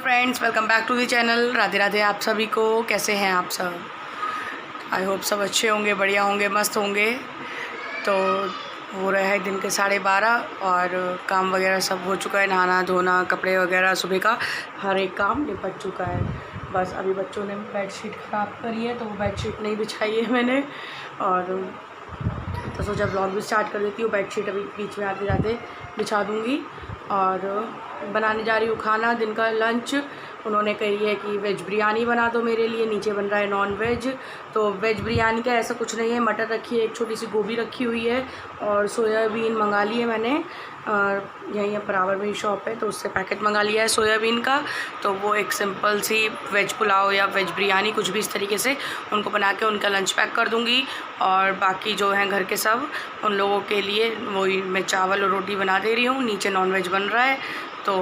Friends, welcome back to the channel. Radhe Radhe आप सभी को। कैसे हैं आप सब? आई होप सब अच्छे होंगे, बढ़िया होंगे, मस्त होंगे। तो हो रहा है दिन के 12:30 और काम वगैरह सब हो चुका है। नहाना धोना, कपड़े वगैरह, सुबह का हर एक काम निपट चुका है। बस अभी बच्चों ने बेडशीट ख़राब करी है तो वो बेडशीट नहीं बिछाई है मैंने, और तो सोचा ब्लॉग भी स्टार्ट कर देती हूँ। बेडशीट अभी बीच में आते जाते बिछा दूँगी। और बनाने जा रही हूँ खाना, दिन का लंच। उन्होंने कही है कि वेज बिरयानी बना दो मेरे लिए। नीचे बन रहा है नॉन वेज। तो वेज बिरयानी का ऐसा कुछ नहीं है। मटर रखी है, एक छोटी सी गोभी रखी हुई है और सोयाबीन मंगा ली है मैंने। यहीं बराबर में ही शॉप है तो उससे पैकेट मंगा लिया है सोयाबीन का। तो वो एक सिंपल सी वेज पुलाव या वेज बिरयानी, कुछ भी इस तरीके से उनको बना के उनका लंच पैक कर दूँगी। और बाकी जो हैं घर के सब, उन लोगों के लिए वही मैं चावल और रोटी बना दे रही हूँ। नीचे नॉन वेज बन रहा है तो,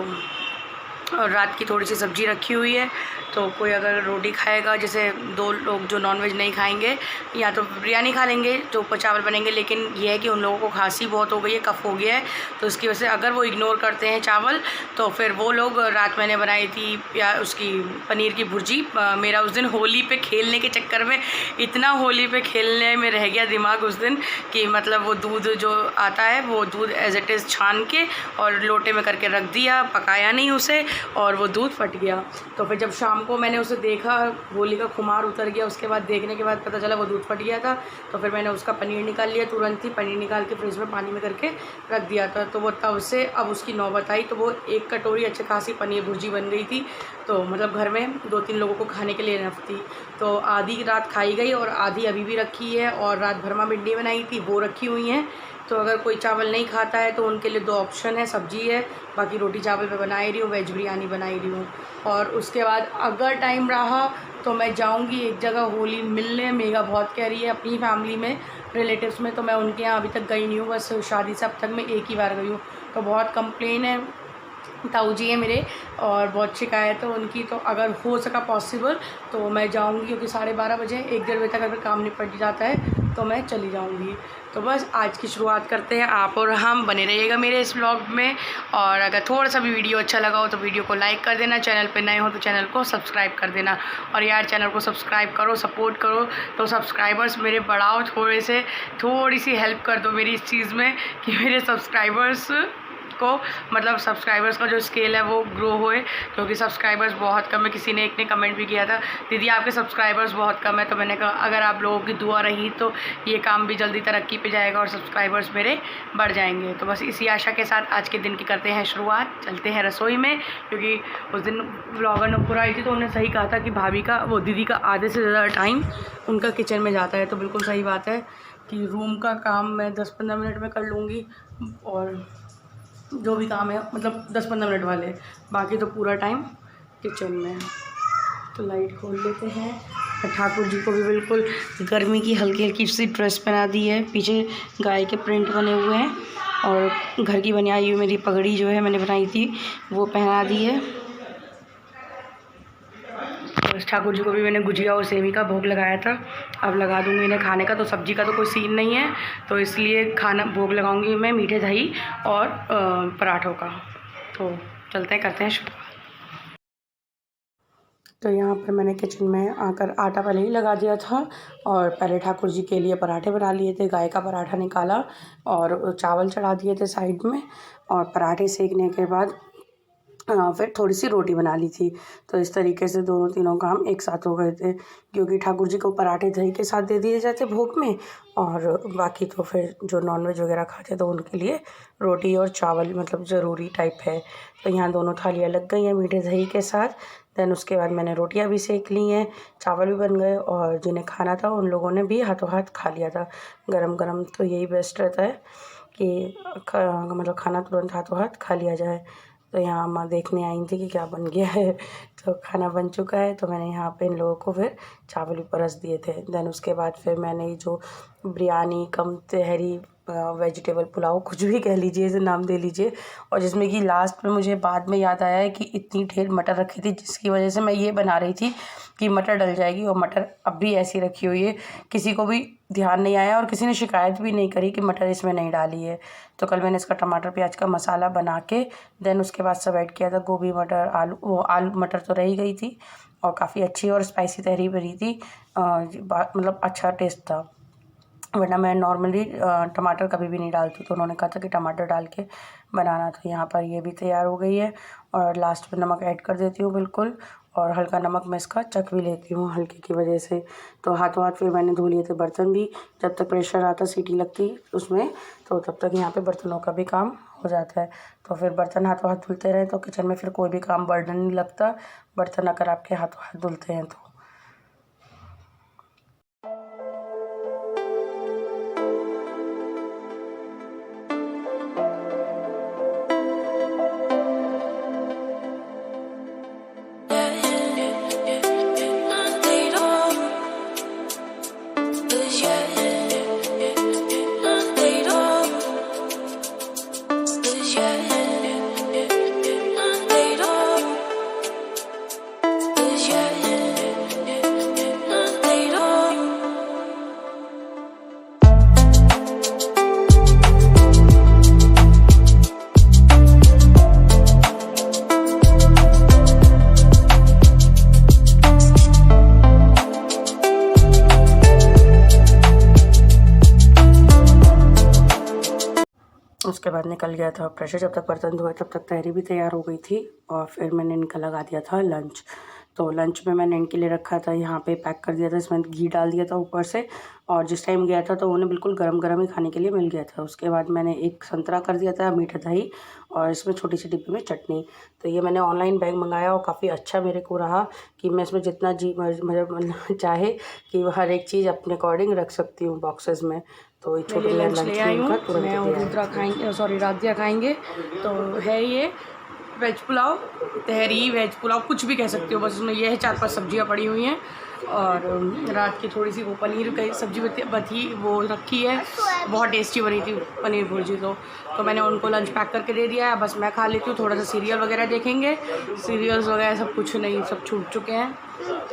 और रात की थोड़ी सी सब्ज़ी रखी हुई है। तो कोई अगर रोटी खाएगा, जैसे 2 लोग जो नॉनवेज नहीं खाएंगे, या तो बिरयानी खा लेंगे तो ऊपर चावल बनेंगे। लेकिन ये है कि उन लोगों को खांसी बहुत हो गई है, कफ़ हो गया है, तो उसकी वजह से अगर वो इग्नोर करते हैं चावल तो फिर वो लोग, रात मैंने बनाई थी या उसकी पनीर की भुर्जी। मेरा उस दिन होली पे खेलने के चक्कर में इतना होली पे खेलने में रह गया दिमाग उस दिन कि मतलब वो दूध जो आता है वो दूध एज इट इज़ छान के और लोटे में करके रख दिया, पकाया नहीं उसे, और वो दूध फट गया। तो फिर जब शाम को मैंने उसे देखा, होली का खुमार उतर गया। उसके बाद देखने के बाद पता चला वो दूध फट गया था। तो फिर मैंने उसका पनीर निकाल लिया, तुरंत ही पनीर निकाल के फ्रिज में पानी में करके रख दिया था। तो वो तब से अब उसकी नौबत आई तो वो 1 कटोरी अच्छी खासी पनीर भुर्जी बन गई थी। तो मतलब घर में 2-3 लोगों को खाने के लिए इनफ थी। तो आधी रात खाई गई और आधी अभी भी रखी है। और रात भरमा भिंडी बनाई थी, वो रखी हुई हैं। तो अगर कोई चावल नहीं खाता है तो उनके लिए 2 ऑप्शन है, सब्जी है, बाकी रोटी चावल मैं बना ही रही हूँ, वेज बिरयानी बना ही रही हूँ। और उसके बाद अगर टाइम रहा तो मैं जाऊँगी एक जगह होली मिलने। मेघा बहुत कह रही है अपनी फैमिली में, रिलेटिव्स में, तो मैं उनके यहाँ अभी तक गई नहीं हूँ। बस शादी से अब तक मैं एक ही बार गई हूँ। तो बहुत कंप्लेन है, ताऊ जी है मेरे, और बहुत शिकायत है उनकी। तो अगर हो सका पॉसिबल तो मैं जाऊंगी, क्योंकि 12:30 बजे 1-1:30 बजे तक अगर काम निपट जाता है तो मैं चली जाऊंगी। तो बस आज की शुरुआत करते हैं। आप और हम बने रहिएगा मेरे इस व्लॉग में। और अगर थोड़ा सा भी वीडियो अच्छा लगा हो तो वीडियो को लाइक कर देना, चैनल पे नए हो तो चैनल को सब्सक्राइब कर देना। और यार चैनल को सब्सक्राइब करो, सपोर्ट करो। तो सब्सक्राइबर्स मेरे बढ़ाओ, थोड़ी सी हेल्प कर दो मेरी इस चीज़ में कि मेरे सब्सक्राइबर्स को, मतलब सब्सक्राइबर्स का जो स्केल है वो ग्रो होए, क्योंकि सब्सक्राइबर्स बहुत कम है। किसी ने एक ने कमेंट भी किया था, दीदी आपके सब्सक्राइबर्स बहुत कम है। तो मैंने कहा अगर आप लोगों की दुआ रही तो ये काम भी जल्दी तरक्की पे जाएगा और सब्सक्राइबर्स मेरे बढ़ जाएंगे। तो बस इसी आशा के साथ आज के दिन की करते हैं शुरुआत। चलते हैं रसोई में, क्योंकि उस दिन व्लॉगर नुपुर आई थी तो उन्होंने सही कहा था कि भाभी का, वो दीदी का आधे से ज़्यादा टाइम उनका किचन में जाता है। तो बिल्कुल सही बात है कि रूम का काम मैं 10-15 मिनट में कर लूँगी, और जो भी काम है मतलब 10-15 मिनट वाले, बाकी तो पूरा टाइम किचन में। तो लाइट खोल लेते हैं। ठाकुर जी को भी बिल्कुल गर्मी की हल्की हल्की सी ड्रेस पहना दी है। पीछे गाय के प्रिंट बने हुए हैं, और घर की बनाई हुई मेरी पगड़ी जो है मैंने बनाई थी वो पहना दी है। ठाकुर जी को भी मैंने गुजिया और सेवी का भोग लगाया था, अब लगा दूंगी इन्हें खाने का। तो सब्जी का तो कोई सीन नहीं है, तो इसलिए खाना भोग लगाऊंगी मैं मीठे दही और पराठों का। तो चलते हैं, करते हैं शुरुआत। तो यहाँ पर मैंने किचन में आकर आटा पहले ही लगा दिया था, और पहले ठाकुर जी के लिए पराठे बना लिए थे। गाय का पराठा निकाला और चावल चढ़ा दिए थे साइड में, और पराठे सेकने के बाद फिर थोड़ी सी रोटी बना ली थी। तो इस तरीके से दोनों तीनों काम एक साथ हो गए थे, क्योंकि ठाकुर जी को पराठे दही के साथ दे दिए जाते भोग में, और बाकी तो फिर जो नॉनवेज वगैरह खाते तो उनके लिए रोटी और चावल मतलब ज़रूरी टाइप है। तो यहाँ दोनों थालियाँ लग गई हैं मीठे दही के साथ। दैन उसके बाद मैंने रोटियाँ भी सेक ली हैं, चावल भी बन गए, और जिन्हें खाना था उन लोगों ने भी हाथों हाथ खा लिया था गरम गरम। तो यही बेस्ट रहता है कि मतलब खाना तुरंत हाथों हाथ खा लिया जाए। तो यहाँ अम्मा देखने आई थी कि क्या बन गया है। तो खाना बन चुका है, तो मैंने यहाँ पे इन लोगों को फिर चावल भी परस दिए थे। दैन उसके बाद फिर मैंने जो बिरयानी कम तहरी वेजिटेबल पुलाव, कुछ भी कह लीजिए, इसे नाम दे लीजिए। और जिसमें कि लास्ट में मुझे बाद में याद आया है कि इतनी ढेर मटर रखी थी, जिसकी वजह से मैं ये बना रही थी कि मटर डल जाएगी, और मटर अब भी ऐसी रखी हुई है, किसी को भी ध्यान नहीं आया और किसी ने शिकायत भी नहीं करी कि मटर इसमें नहीं डाली है। तो कल मैंने इसका टमाटर प्याज का मसाला बना के देन उसके बाद सब ऐड किया था, गोभी मटर आलू, वो आलू मटर तो रह ही गई थी, और काफ़ी अच्छी और स्पाइसी तहरी बनी थी। मतलब अच्छा टेस्ट था, वरना मैं नॉर्मली टमाटर कभी भी नहीं डालती, तो उन्होंने कहा था कि टमाटर डाल के बनाना। तो यहाँ पर ये भी तैयार हो गई है, और लास्ट में नमक ऐड कर देती हूँ बिल्कुल, और हल्का नमक मैं इसका चख भी लेती हूँ हल्के की वजह से। तो हाथों हाथ फिर मैंने धो लिए थे बर्तन भी, जब तक प्रेशर आता सीटी लगती उसमें, तो तब तक यहाँ पे बर्तनों का भी काम हो जाता है। तो फिर बर्तन हाथों हाथ धुलते रहे तो किचन में फिर कोई भी काम बर्डन नहीं लगता, बर्तन अगर आपके हाथों हाथ धुलते हैं तो। उसके बाद निकल गया था प्रेशर, जब तक बर्तन धोए तब तक तहरी भी तैयार हो गई थी, और फिर मैंने इनका लगा दिया था लंच। तो लंच में मैंने इनके लिए रखा था, यहाँ पे पैक कर दिया था, इसमें घी डाल दिया था ऊपर से, और जिस टाइम गया था तो उन्हें बिल्कुल गरम गरम ही खाने के लिए मिल गया था। उसके बाद मैंने एक संतरा कर दिया था, मीठा दही, और इसमें छोटी सी डिब्बी में चटनी। तो ये मैंने ऑनलाइन बैग मंगाया और काफ़ी अच्छा मेरे को रहा कि मैं इसमें जितना जी मतलब चाहे कि हर एक चीज़ अपने अकॉर्डिंग रख सकती हूँ बॉक्सेस में। तो छोटे लंच ले आई हूँ मैं, और रुद्रा खाएंगे, सॉरी राधिया खाएंगे। तो है ये वेज पुलाव, तहरी वेज पुलाव कुछ भी कह सकते हो, बस उसमें ये है 4-5 सब्जियां पड़ी हुई हैं, और रात की थोड़ी सी वो पनीर की सब्जी बची वो रखी है, बहुत टेस्टी बनी थी पनीर भुर्जी। तो मैंने उनको लंच पैक करके दे दिया है, बस मैं खा लेती हूँ, थोड़ा सा सीरियल वगैरह देखेंगे, सीरियल्स वगैरह सब कुछ नहीं, सब छूट चुके हैं।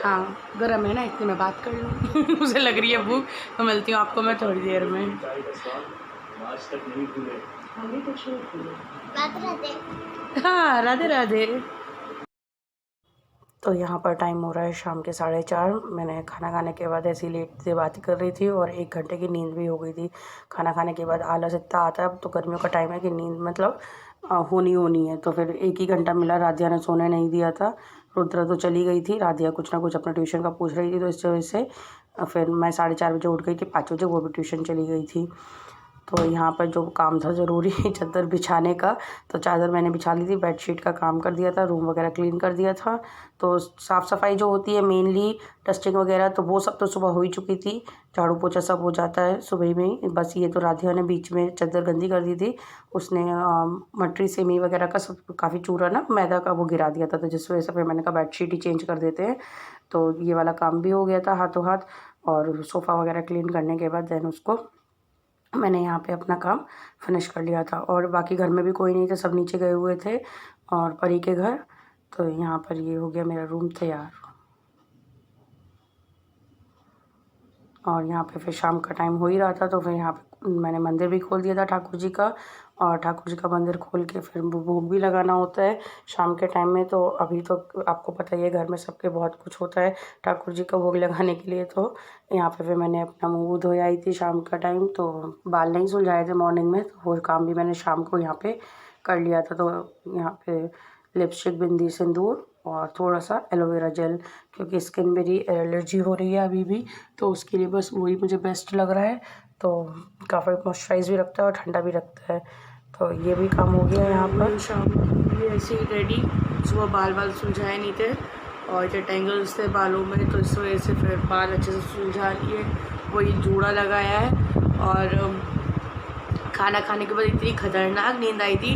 हाँ गर्म है ना, इतनी मैं बात कर लूँ मुझे लग रही है भूख, तो मिलती हूँ आपको मैं थोड़ी देर में। हाँ राधे राधे। तो यहाँ पर टाइम हो रहा है शाम के 4:30। मैंने खाना खाने के बाद ऐसी लेट से बात कर रही थी, और 1 घंटे की नींद भी हो गई थी। खाना खाने के बाद आलस इतना आता है, अब तो गर्मियों का टाइम है कि नींद मतलब होनी है। तो फिर 1 ही घंटा मिला, राधिया ने सोने नहीं दिया था, रुद्रा तो चली गई थी, राधिया कुछ ना कुछ अपना ट्यूशन का पूछ रही थी, तो इस वजह से फिर मैं 4:30 बजे उठ गई थी, 5 बजे वो भी ट्यूशन चली गई थी। तो यहाँ पर जो काम था ज़रूरी चादर बिछाने का, तो चादर मैंने बिछा ली थी, बेडशीट का काम कर दिया था, रूम वगैरह क्लीन कर दिया था। तो साफ़ सफाई जो होती है मेनली डस्टिंग वगैरह, तो वो सब तो सुबह हो ही चुकी थी, झाड़ू पोछा सब हो जाता है सुबह में। बस ये तो राधिया ने बीच में चादर गंदी कर दी थी, उसने मटरी सेमी वगैरह का सब काफ़ी चूरा ना मैदा का वो गिरा दिया था, तो जिस वजह से फिर मैंने कहा बेडशीट ही चेंज कर देते हैं। तो ये वाला काम भी हो गया था हाथों हाथ, और सोफ़ा वगैरह क्लीन करने के बाद देन उसको मैंने यहाँ पे अपना काम फिनिश कर लिया था। और बाकी घर में भी कोई नहीं था, सब नीचे गए हुए थे और परी के घर। तो यहाँ पर ये हो गया मेरा रूम तैयार, और यहाँ पे फिर शाम का टाइम हो ही रहा था, तो फिर यहाँ पे मैंने मंदिर भी खोल दिया था ठाकुर जी का, और ठाकुर जी का मंदिर खोल के फिर भोग भी लगाना होता है शाम के टाइम में। तो अभी तो आपको पता ही है घर में सबके बहुत कुछ होता है ठाकुर जी का भोग लगाने के लिए। तो यहाँ पे फिर मैंने अपना मुँह धोई आई थी शाम का टाइम, तो बाल नहीं सुलझाए थे मॉर्निंग में, तो वो काम भी मैंने शाम को यहाँ पर कर लिया था। तो यहाँ पर लिपस्टिक, बिंदी, सिंदूर और थोड़ा सा एलोवेरा जेल, क्योंकि स्किन मेरी एलर्जी हो रही है अभी भी, तो उसके लिए बस वही मुझे बेस्ट लग रहा है। तो काफ़ी मॉइस्चराइज भी रखता है और ठंडा भी रखता है। तो ये भी काम हो गया यहाँ पर। शाम ये ऐसे ही रेडी, सुबह बाल सुलझाए नहीं थे और जो टेंगल्स थे बालों में, तो इस वजह से फिर बाल अच्छे से सुलझा लिए, वही जूड़ा लगाया है। और खाना खाने के बाद इतनी खतरनाक नींद आई थी,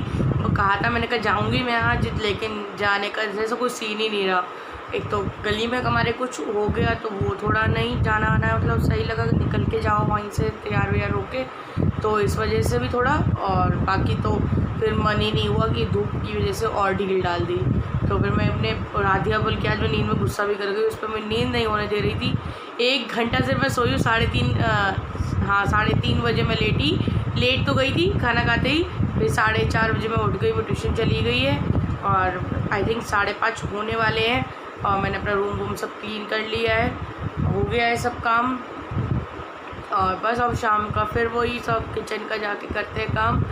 कहा था, मैंने कहा जाऊँगी मैं आज, लेकिन जाने का जैसे कोई सीन ही नहीं रहा। एक तो गली में हमारे कुछ हो गया तो वो थोड़ा नहीं जाना आना मतलब सही लगा, निकल के जाओ वहीं से तैयार व्यार होके, तो इस वजह से भी थोड़ा, और बाकी तो फिर मन ही नहीं हुआ कि धूप की वजह से और ढील डाल दी। तो फिर मैं अपने राधिया बोल के आज मैं नींद में गुस्सा भी कर गई, उस पर मैं नींद नहीं होने दे रही थी। 1 घंटा से मैं सोई हूँ, 3:30 बजे मैं लेट तो गई थी खाना खाते ही, फिर 4:30 बजे मैं उठ गई, वो ट्यूशन चली गई है और आई थिंक 5:30 होने वाले हैं। और मैंने अपना रूम सब क्लीन कर लिया है, हो गया है सब काम, और बस अब शाम का फिर वही सब किचन का जाके करते हैं काम।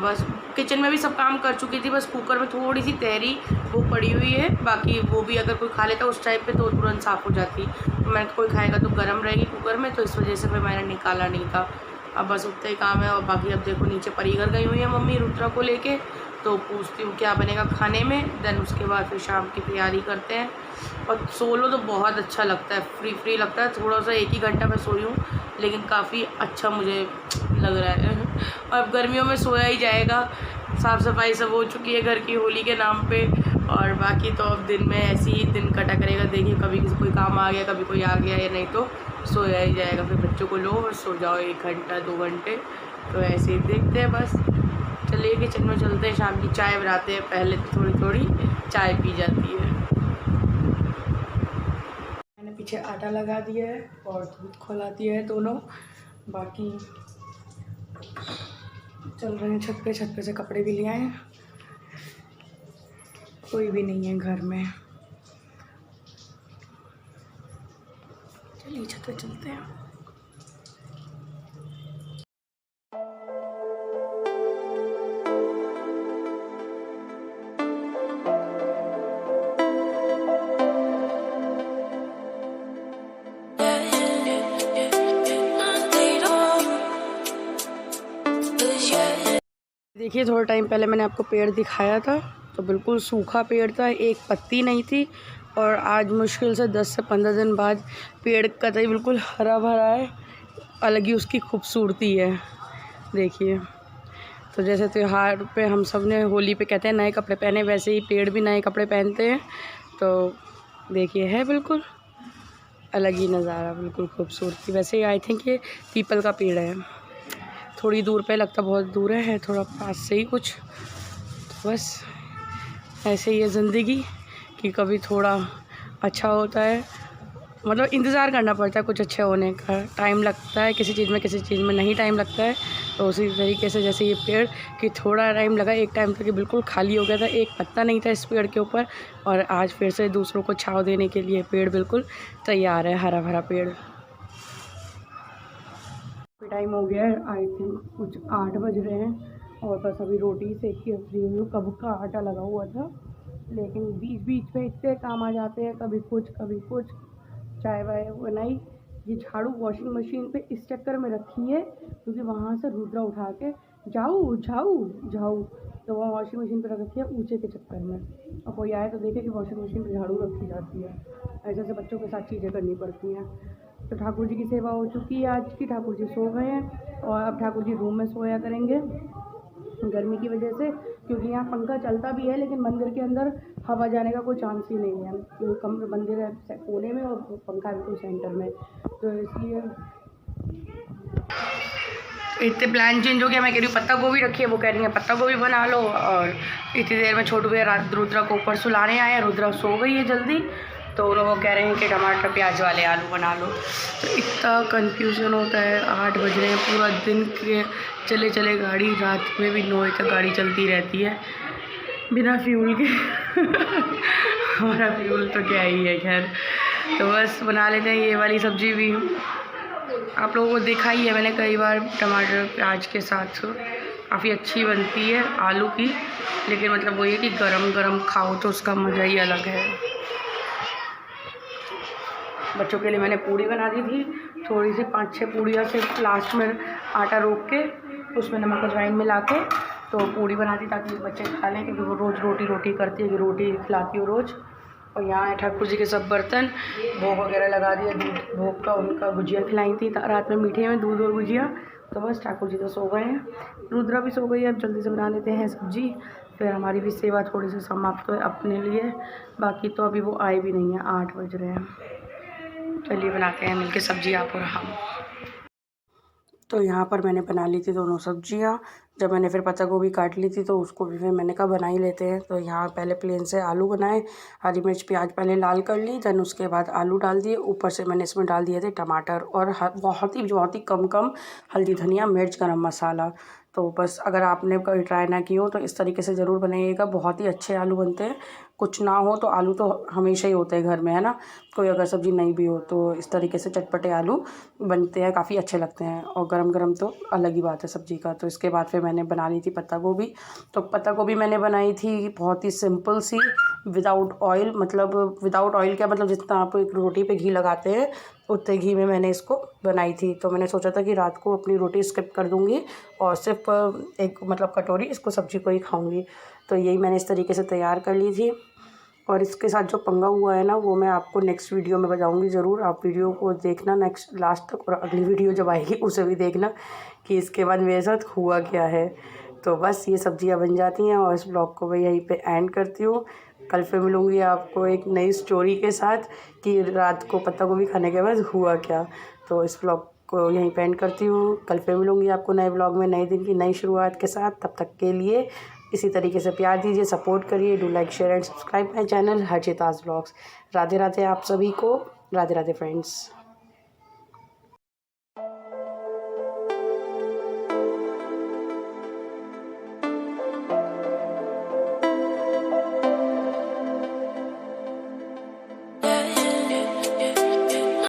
बस किचन में भी सब काम कर चुकी थी, बस कुकर में थोड़ी सी तहरी वो पड़ी हुई है, बाकी वो भी अगर कोई खा लेता उस टाइप पे तो तुरंत साफ़ हो जाती। तो मैंने कोई खाएगा तो गर्म रहेगी कुकर में, तो इस वजह से फिर मैंने निकाला नहीं था। अब बस उतना ही काम है। और बाकी अब देखो नीचे परी घर गई हुई है मम्मी रुद्रा को लेके, तो पूछती हूँ क्या बनेगा खाने में, देन उसके बाद फिर शाम की तैयारी करते हैं। और सोलो तो बहुत अच्छा लगता है, फ्री लगता है। थोड़ा सा 1 ही घंटा मैं सोई हूँ, लेकिन काफ़ी अच्छा मुझे लग रहा है। और अब गर्मियों में सोया ही जाएगा, साफ़ सफाई सब हो चुकी है घर की होली के नाम पे, और बाकी तो अब दिन में ऐसे ही दिन कटा करेगा। देखिए कभी किसी कोई काम आ गया, कभी कोई आ गया, या नहीं तो सोया ही जाएगा। फिर बच्चों को लो और सो जाओ 1 घंटा 2 घंटे, तो ऐसे ही देखते हैं। बस चलिए किचन में चलते हैं, शाम की चाय बनाते हैं। पहले थोड़ी थोड़ी चाय पी जाती है। मैंने पीछे आटा लगा दिया है और दूध खौला दिया है दोनों, बाकी चल रहे हैं छत पे से कपड़े भी ले आए हैं। कोई भी नहीं है घर में, चलिए छत पे चलते हैं। देखिए थोड़ा टाइम पहले मैंने आपको पेड़ दिखाया था, तो बिल्कुल सूखा पेड़ था, एक पत्ती नहीं थी। और आज मुश्किल से 10 से 15 दिन बाद पेड़ कतई बिल्कुल हरा भरा है, अलग ही उसकी खूबसूरती है। देखिए, तो जैसे त्यौहार पे हम सब ने होली पे कहते हैं नए कपड़े पहने, वैसे ही पेड़ भी नए कपड़े पहनते हैं। तो देखिए है बिल्कुल अलग ही नज़ारा, बिल्कुल खूबसूरती। वैसे आई थिंक ये पीपल का पेड़ है, थोड़ी दूर पे लगता बहुत दूर है थोड़ा पास से ही कुछ। तो बस ऐसे ही है ज़िंदगी कि कभी थोड़ा अच्छा होता है, मतलब इंतज़ार करना पड़ता है कुछ अच्छे होने का, टाइम लगता है किसी चीज़ में नहीं टाइम लगता है। तो उसी तरीके से जैसे ये पेड़ कि थोड़ा टाइम लगा, एक टाइम तक कि बिल्कुल खाली हो गया था, एक पत्ता नहीं था इस पेड़ के ऊपर, और आज फिर से दूसरों को छाँव देने के लिए पेड़ बिल्कुल तैयार है, हरा भरा पेड़। टाइम हो गया है, आई थिंक कुछ 8 बज रहे हैं, और बस अभी रोटी सेक के फ्री हुई हूँ। कब का आटा लगा हुआ था, लेकिन बीच में इतने काम आ जाते हैं, कभी कुछ चाय वाय बनाई। ये झाड़ू वॉशिंग मशीन पे इस चक्कर में रखी है क्योंकि वहाँ से रुद्रा उठा के जाऊ, तो वहाँ वॉशिंग मशीन पे रख रखी है ऊँचे के चक्कर में। और कोई आए तो देखे कि वॉशिंग मशीन पे झाड़ू रखी जाती है। ऐसे बच्चों के साथ चीज़ें करनी पड़ती हैं। तो ठाकुर जी की सेवा हो चुकी है आज की, ठाकुर जी सो गए हैं, और अब ठाकुर जी रूम में सोया करेंगे गर्मी की वजह से, क्योंकि यहाँ पंखा चलता भी है लेकिन मंदिर के अंदर हवा जाने का कोई चांस ही नहीं है, क्योंकि कमरे मंदिर है कोने में और पंखा बिल्कुल सेंटर में, तो इसलिए इतने प्लान चेंज हो गया। मैं कह रही हूँ पत्ता गोभी रखी है, वो कह रही है पत्ता गोभी बना लो, और इतनी देर में छोटू भैया रुद्रा को ऊपर सुलाने आए, रुद्रा सो गई है जल्दी, तो लोग कह रहे हैं कि टमाटर प्याज वाले आलू बना लो। तो इतना कन्फ्यूज़न होता है, 8 बज रहे हैं, पूरा दिन के चले गाड़ी, रात में भी 9 बजे तक गाड़ी चलती रहती है बिना फ्यूल के हमारा फ्यूल तो क्या ही है, खैर। तो बस बना लेते हैं ये वाली सब्ज़ी भी, आप लोगों को देखा ही है मैंने कई बार, टमाटर प्याज के साथ काफ़ी अच्छी बनती है आलू की, लेकिन मतलब वो ये कि गरम गरम खाओ तो उसका मज़ा ही अलग है। बच्चों के लिए मैंने पूड़ी बना दी थी, थोड़ी सी 5-6 पूड़ियाँ से लास्ट में आटा रोक के उसमें नमक अजवाइन मिला के तो पूड़ी बना दी ताकि बच्चे खा लें, क्योंकि वो रोज़ रोटी करती है कि रोटी खिलाती हूँ रोज़। और यहाँ है ठाकुर जी के सब बर्तन, भोग वगैरह लगा दिया, दूध भोग का उनका गुजिया खिलाई थी रात में मीठे में, दूध और गुजिया। तो बस ठाकुर जी तो सो गए हैं, रुद्रा भी सो गई है। अब जल्दी से बना लेते हैं सब्जी, फिर हमारी भी सेवा थोड़ी सी समाप्त है अपने लिए। बाकी तो अभी वो आए भी नहीं हैं, 8 बज रहे हैं। चलिए बनाते हैं मिलके सब्जी आप और हम। तो यहाँ पर मैंने बना ली थी दोनों सब्जियाँ। जब मैंने फिर पत्ता गोभी काट ली थी तो उसको भी फिर मैंने कहा बना ही लेते हैं। तो यहाँ पहले प्लेन से आलू बनाए, हरी मिर्च प्याज पहले लाल कर ली, देन उसके बाद आलू डाल दिए। ऊपर से मैंने इसमें डाल दिए थे टमाटर और बहुत ही कम हल्दी धनिया मिर्च गरम मसाला। तो बस अगर आपने कभी ट्राई ना की हो तो इस तरीके से ज़रूर बनाइएगा, बहुत ही अच्छे आलू बनते हैं। कुछ ना हो तो आलू तो हमेशा ही होते हैं घर में, है ना। कोई अगर सब्ज़ी नहीं भी हो तो इस तरीके से चटपटे आलू बनते हैं, काफ़ी अच्छे लगते हैं। और गरम गरम तो अलग ही बात है सब्ज़ी का। तो इसके बाद फिर मैंने बना ली थी पत्ता गोभी। तो पत्ता गोभी मैंने बनाई थी बहुत ही सिंपल सी, विदाउट ऑयल। मतलब विदाउट ऑयल क्या, मतलब जितना आप एक रोटी पे घी लगाते हैं उतने घी में मैंने इसको बनाई थी। तो मैंने सोचा था कि रात को अपनी रोटी स्किप कर दूँगी और सिर्फ एक मतलब कटोरी इसको सब्ज़ी को ही खाऊँगी। तो यही मैंने इस तरीके से तैयार कर ली थी। और इसके साथ जो पंगा हुआ है ना, वो मैं आपको नेक्स्ट वीडियो में बताऊंगी ज़रूर। आप वीडियो को देखना नेक्स्ट लास्ट तक, और अगली वीडियो जब आएगी उसे भी देखना कि इसके बाद मेरे साथ हुआ क्या है। तो बस ये सब्जियां बन जाती हैं और इस ब्लॉग को मैं यहीं पे एंड करती हूँ। कल फिर मिलूँगी आपको एक नई स्टोरी के साथ कि रात को पत्ता गोभी खाने के बाद हुआ क्या। तो इस ब्लॉग को यहीं पे एंड करती हूँ। कल फिर मिलूँगी आपको नए ब्लॉग में, नए दिन की नई शुरुआत के साथ। तब तक के लिए इसी तरीके से प्यार दीजिए, सपोर्ट करिए। Do like share and subscribe my channel Harshita's blogs. Radhe Radhe आप सभी को, राधे राधे फ्रेंड्स।